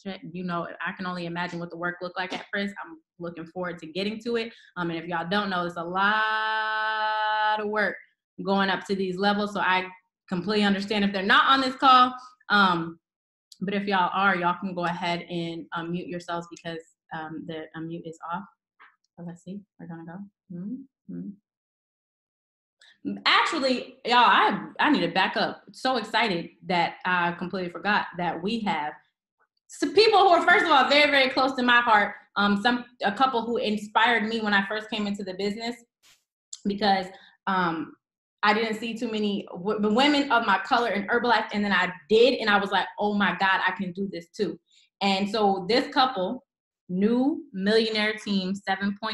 check. You know, I can only imagine what the work looked like at Pres. I'm looking forward to getting to it. And if y'all don't know, it's a lot of work going up to these levels. So I completely understand if they're not on this call. But if y'all are, y'all can go ahead and mute yourselves because the unmute is off. So let's see, we're gonna go. Actually, y'all, I need to back up. So excited that I completely forgot that we have some people who are, first of all, very, very close to my heart. A couple who inspired me when I first came into the business, because I didn't see too many women of my color in Herbalife, and then I did, and I was like, oh my God, I can do this too. And so this couple, New Millionaire Team 7.5,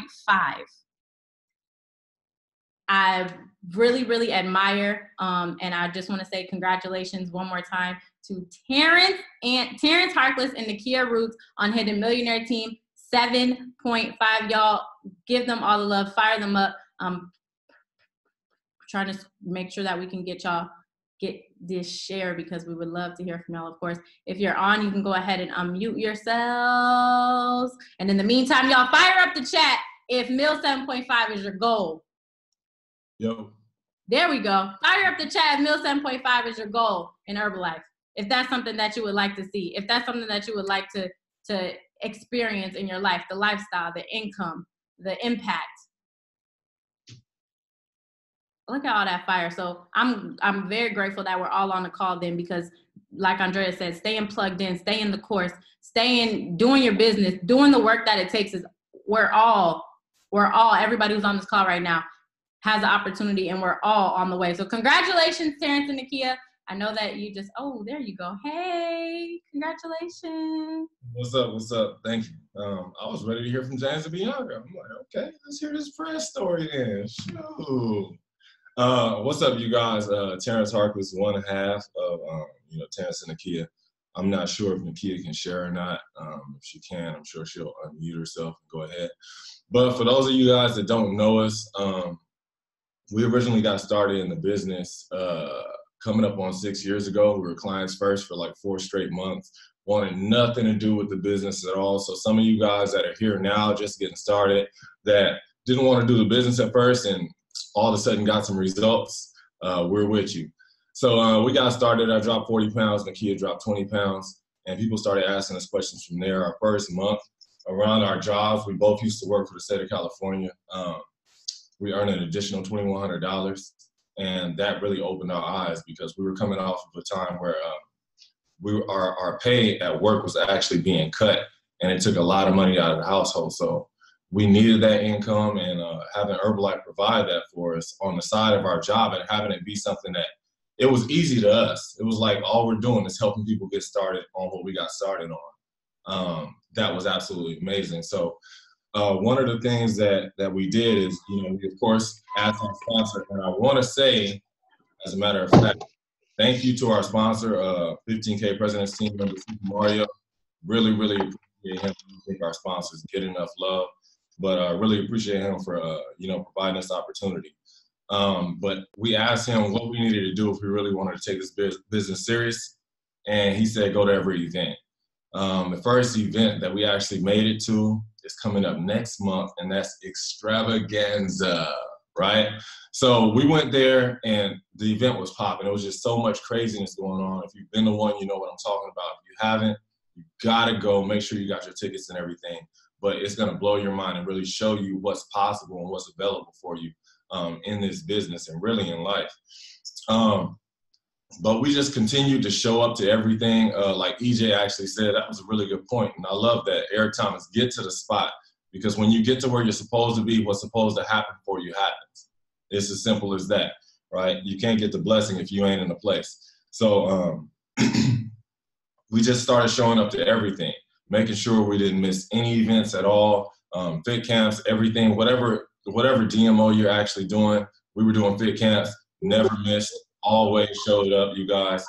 I really, really admire, and I just want to say congratulations one more time to Terrence Harkless and Nakia Roots on hitting Millionaire Team 7.5. Y'all give them all the love, fire them up. Trying to make sure that we can get this share, because we would love to hear from y'all, of course. If you're on, you can go ahead and unmute yourselves. And in the meantime, y'all fire up the chat if Mill 7.5 is your goal. Yo. There we go. Fire up the chat if Mill 7.5 is your goal in Herbalife. If that's something that you would like to see, if that's something that you would like to experience in your life, the lifestyle, the income, the impact. Look at all that fire. So I'm very grateful that we're all on the call then, because like Andrea said, staying plugged in, stay in the course, doing your business, doing the work that it takes is we're all, everybody who's on this call right now has the opportunity, and we're all on the way. So congratulations, Terrence and Nakia. I know that you just, oh, there you go. Hey, congratulations. What's up? Thank you. I was ready to hear from James and Bianca. I'm like, okay, let's hear this press story then. Shoot. What's up, you guys? Terrence Harkless, one half of Terrence and Nakia. I'm not sure if Nakia can share or not. If she can, I'm sure she'll unmute herself and go ahead. But for those of you guys that don't know us, we originally got started in the business coming up on 6 years ago. We were clients first for like 4 straight months. Wanted nothing to do with the business at all. So some of you guys that are here now just getting started that didn't want to do the business at first and all of a sudden got some results, we're with you. So we got started. I dropped 40 pounds. Nakia dropped 20 pounds. And people started asking us questions from there. Our first month around our jobs, we both used to work for the state of California. We earned an additional $2,100. And that really opened our eyes because we were coming off of a time where our pay at work was actually being cut, and it took a lot of money out of the household. So we needed that income, and having Herbalife provide that for us on the side of our job and having it be something that it was easy to us. It was like all we're doing is helping people get started on what we got started on. That was absolutely amazing. So one of the things that we did is, we of course asked our sponsor, and I want to say, as a matter of fact, thank you to our sponsor, 15K President's Team member, Super Mario. Really, really appreciate him. I think our sponsors get enough love, but I really appreciate him for, providing this opportunity. But we asked him what we needed to do if we really wanted to take this business serious, and he said go to every event. The first event that we actually made it to is coming up next month, and that's Extravaganza, right? So we went there, and the event was popping. It was just so much craziness going on. If you've been to one, you know what I'm talking about. If you haven't, you gotta go. Make sure you got your tickets and everything. But it's gonna blow your mind and really show you what's possible and what's available for you in this business and really in life. But we just continued to show up to everything. Like EJ actually said, that was a really good point. And I love that. Eric Thomas, get to the spot. Because when you get to where you're supposed to be, what's supposed to happen for you happens. It's as simple as that, right? You can't get the blessing if you ain't in the place. So we just started showing up to everything, making sure we didn't miss any events at all, fit camps, everything, whatever DMO you're actually doing. We were doing fit camps, never missed, always showed up, you guys.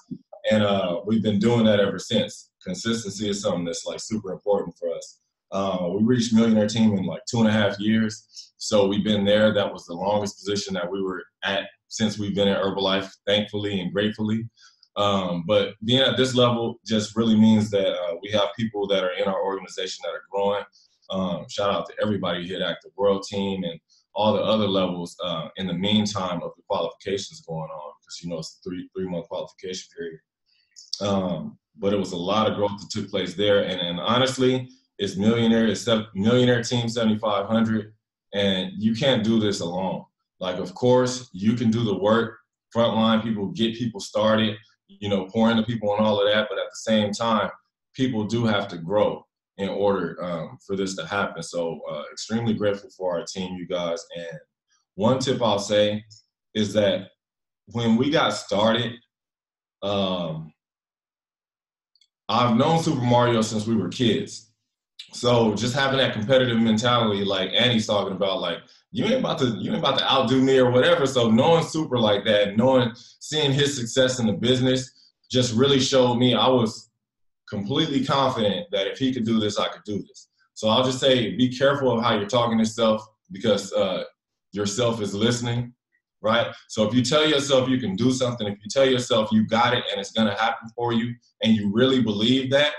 And we've been doing that ever since. Consistency is something that's like super important for us. We reached Millionaire Team in like 2.5 years. So we've been there. That was the longest position that we were at since we've been at Herbalife, thankfully and gratefully. But being at this level just really means that we have people that are in our organization that are growing. Shout out to everybody here at Active World Team and all the other levels in the meantime of the qualifications going on, because it's a three-month qualification period. But it was a lot of growth that took place there. And honestly, it's Millionaire Team 7500, and you can't do this alone. Like, of course, you can do the work, frontline people, get people started, pour into people and all of that. But at the same time, people do have to grow in order for this to happen. So extremely grateful for our team, you guys. And one tip I'll say is that when we got started, I've known Super Mario since we were kids. So just having that competitive mentality, like Annie's talking about, like, you ain't about to outdo me or whatever. So knowing Super like that, seeing his success in the business just really showed me I was completely confident that if he could do this, I could do this. So I'll just say, be careful of how you're talking to yourself, because yourself is listening, right? So if you tell yourself you can do something, if you tell yourself you got it and it's gonna happen for you, and you really believe that,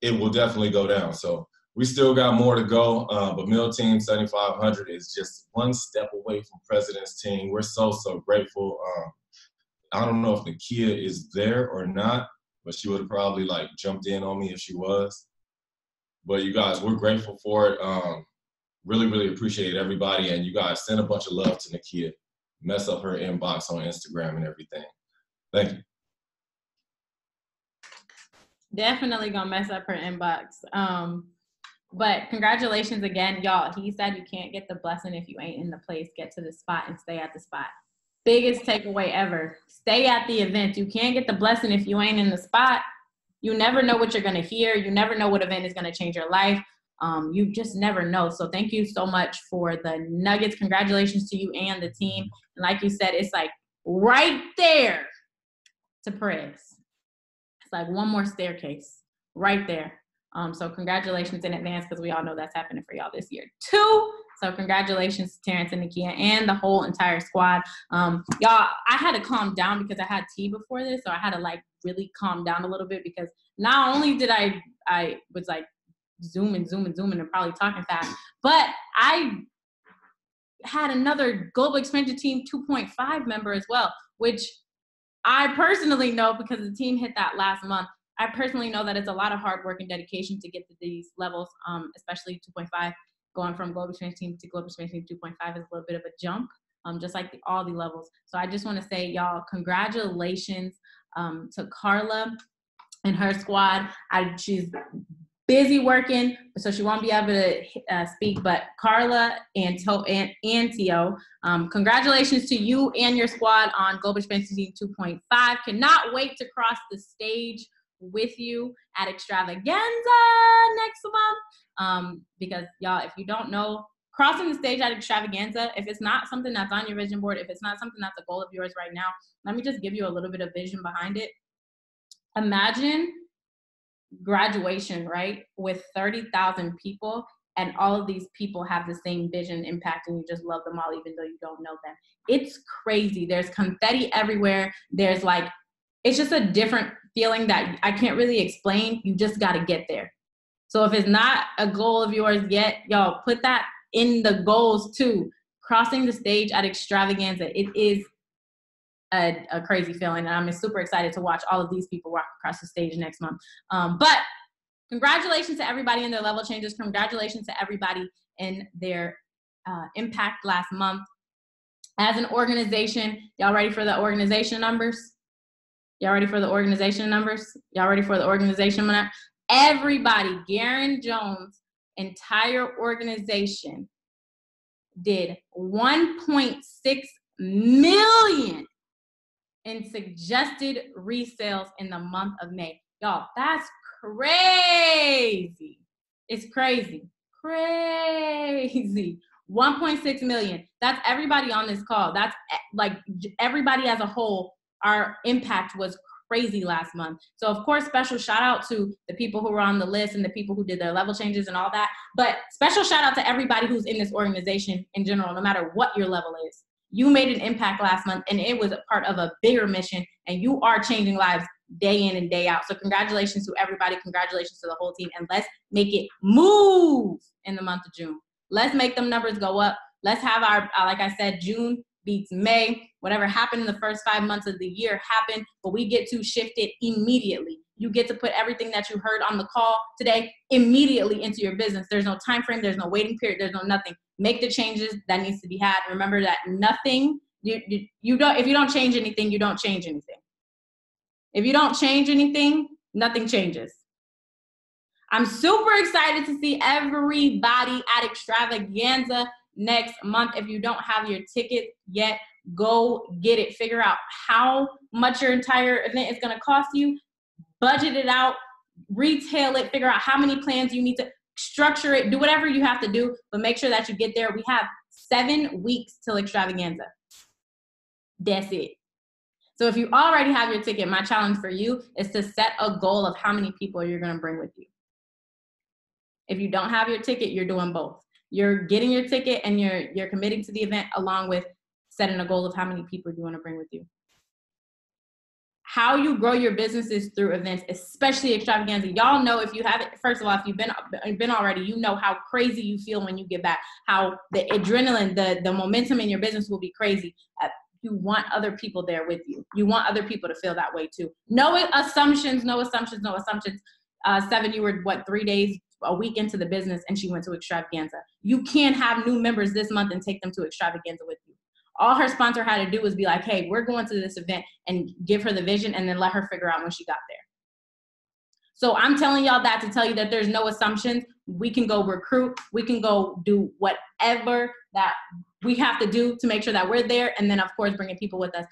it will definitely go down. So we still got more to go, but Mill Team 7500 is just one step away from President's Team. We're so grateful. I don't know if Nakia is there or not, but she would have probably jumped in on me if she was. But you guys, we're grateful for it. Really, really appreciate everybody. And you guys send a bunch of love to Nakia. Mess up her inbox on Instagram and everything. Thank you. Definitely gonna mess up her inbox. But congratulations again, y'all. He said you can't get the blessing if you ain't in the place. Get to the spot and stay at the spot. Biggest takeaway ever. Stay at the event. You can't get the blessing if you ain't in the spot. You never know what you're gonna hear. You never know what event is gonna change your life. You just never know. So thank you so much for the nuggets. Congratulations to you and the team. And like you said, it's like right there to Perez. like one more staircase right there. So congratulations in advance, because we all know that's happening for y'all this year too. So congratulations to Terrence and Nakia and the whole entire squad. Y'all, I had to calm down because I had tea before this, so I had to like really calm down a little bit, because not only did I was like zooming and probably talking fast, but I had another Global Expansion Team 2.5 member as well, which I personally know, because the team hit that last month. I personally know that it's a lot of hard work and dedication to get to these levels, especially 2.5. Going from Global Expansion Team to Global Expansion Team 2.5 is a little bit of a jump, just like all the levels. So I just want to say, y'all, congratulations to Carla and her squad. She's busy working, so she won't be able to speak, but Carla and Tio, congratulations to you and your squad on Global Expansion Team 2.5. Cannot wait to cross the stage with you at Extravaganza next month, because y'all, if you don't know, crossing the stage at Extravaganza, if it's not something that's on your vision board, if it's not something that's a goal of yours right now, let me just give you a little bit of vision behind it. Imagine graduation, right, with 30,000 people, and all of these people have the same vision, impact, and you just love them all even though you don't know them. It's crazy. There's confetti everywhere. There's like, it's just a different feeling that I can't really explain. You just got to get there. So if it's not a goal of yours yet, y'all, put that in the goals too. Crossing the stage at Extravaganza, it is a crazy feeling, and I'm super excited to watch all of these people walk across the stage next month. But congratulations to everybody in their level changes. Congratulations to everybody in their impact last month. As an organization, y'all ready for the organization numbers? Y'all ready for the organization numbers? Y'all ready for the organization numbers? Everybody, Garen Jones' entire organization did 1.6 million in suggested resales in the month of May. Y'all, that's crazy. It's crazy. Crazy. 1.6 million. That's everybody on this call. That's like everybody as a whole. Our impact was crazy last month. So of course, special shout out to the people who were on the list and the people who did their level changes and all that. But special shout out to everybody who's in this organization in general, no matter what your level is. You made an impact last month, and it was a part of a bigger mission, and you are changing lives day in and day out. So congratulations to everybody. Congratulations to the whole team, and let's make it move in the month of June. Let's make them numbers go up. Let's have our, like I said, June beats May. Whatever happened in the first 5 months of the year happened, but we get to shift it immediately. You get to put everything that you heard on the call today immediately into your business. There's no time frame. There's no waiting period. There's no nothing. Make the changes that needs to be had. Remember that nothing, you don't, if you don't change anything, you don't change anything. If you don't change anything, nothing changes. I'm super excited to see everybody at Extravaganza next month. If you don't have your ticket yet, go get it. Figure out how much your entire event is going to cost you. Budget it out, retail it, figure out how many plans you need to structure it, do whatever you have to do, but make sure that you get there. We have 7 weeks till Extravaganza. That's it. So if you already have your ticket, my challenge for you is to set a goal of how many people you're going to bring with you. If you don't have your ticket, you're doing both. You're getting your ticket and you're committing to the event along with setting a goal of how many people you want to bring with you. How you grow your businesses through events, especially Extravaganza. Y'all know, if you haven't, first of all, if you've been already, you know how crazy you feel when you get back, how the adrenaline, the momentum in your business will be crazy. You want other people there with you. You want other people to feel that way too. No assumptions. 7, you were, 3 days, a week into the business, and she went to Extravaganza. You can't have new members this month and take them to Extravaganza with you. All her sponsor had to do was be like, hey, we're going to this event, and give her the vision and then let her figure out when she got there. So I'm telling y'all that to tell you that there's no assumptions. We can go recruit. We can go do whatever that we have to do to make sure that we're there. And then, of course, bringing people with us.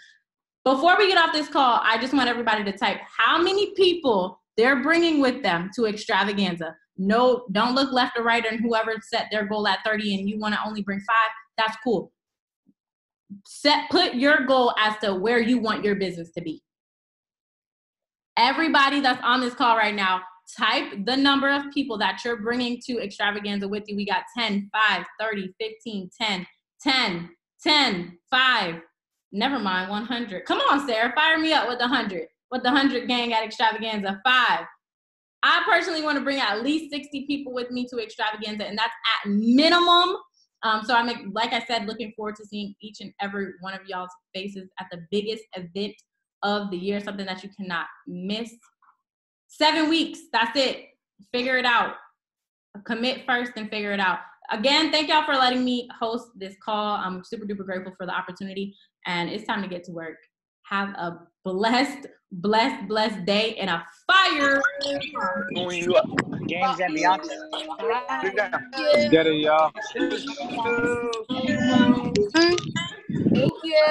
Before we get off this call, I just want everybody to type how many people they're bringing with them to Extravaganza. No, don't look left or right, and whoever set their goal at 30 and you want to only bring 5, that's cool. Put your goal as to where you want your business to be. everybody that's on this call right now, type the number of people that you're bringing to Extravaganza with you. We got 10, 5, 30, 15, 10, 10, 10, 5. Never mind, 100. Come on, Sarah, fire me up with the 100. With the 100 gang at Extravaganza. 5. I personally want to bring at least 60 people with me to Extravaganza, and that's at minimum. So I'm, like I said, looking forward to seeing each and every one of y'all's faces at the biggest event of the year, something that you cannot miss. 7 weeks, that's it. Figure it out. Commit first and figure it out. Again, thank y'all for letting me host this call. I'm super duper grateful for the opportunity, and it's time to get to work. Have a blessed day and a fire. James and Bianca. Get it, y'all. Thank you.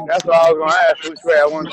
That's what I was gonna ask. Which way I want.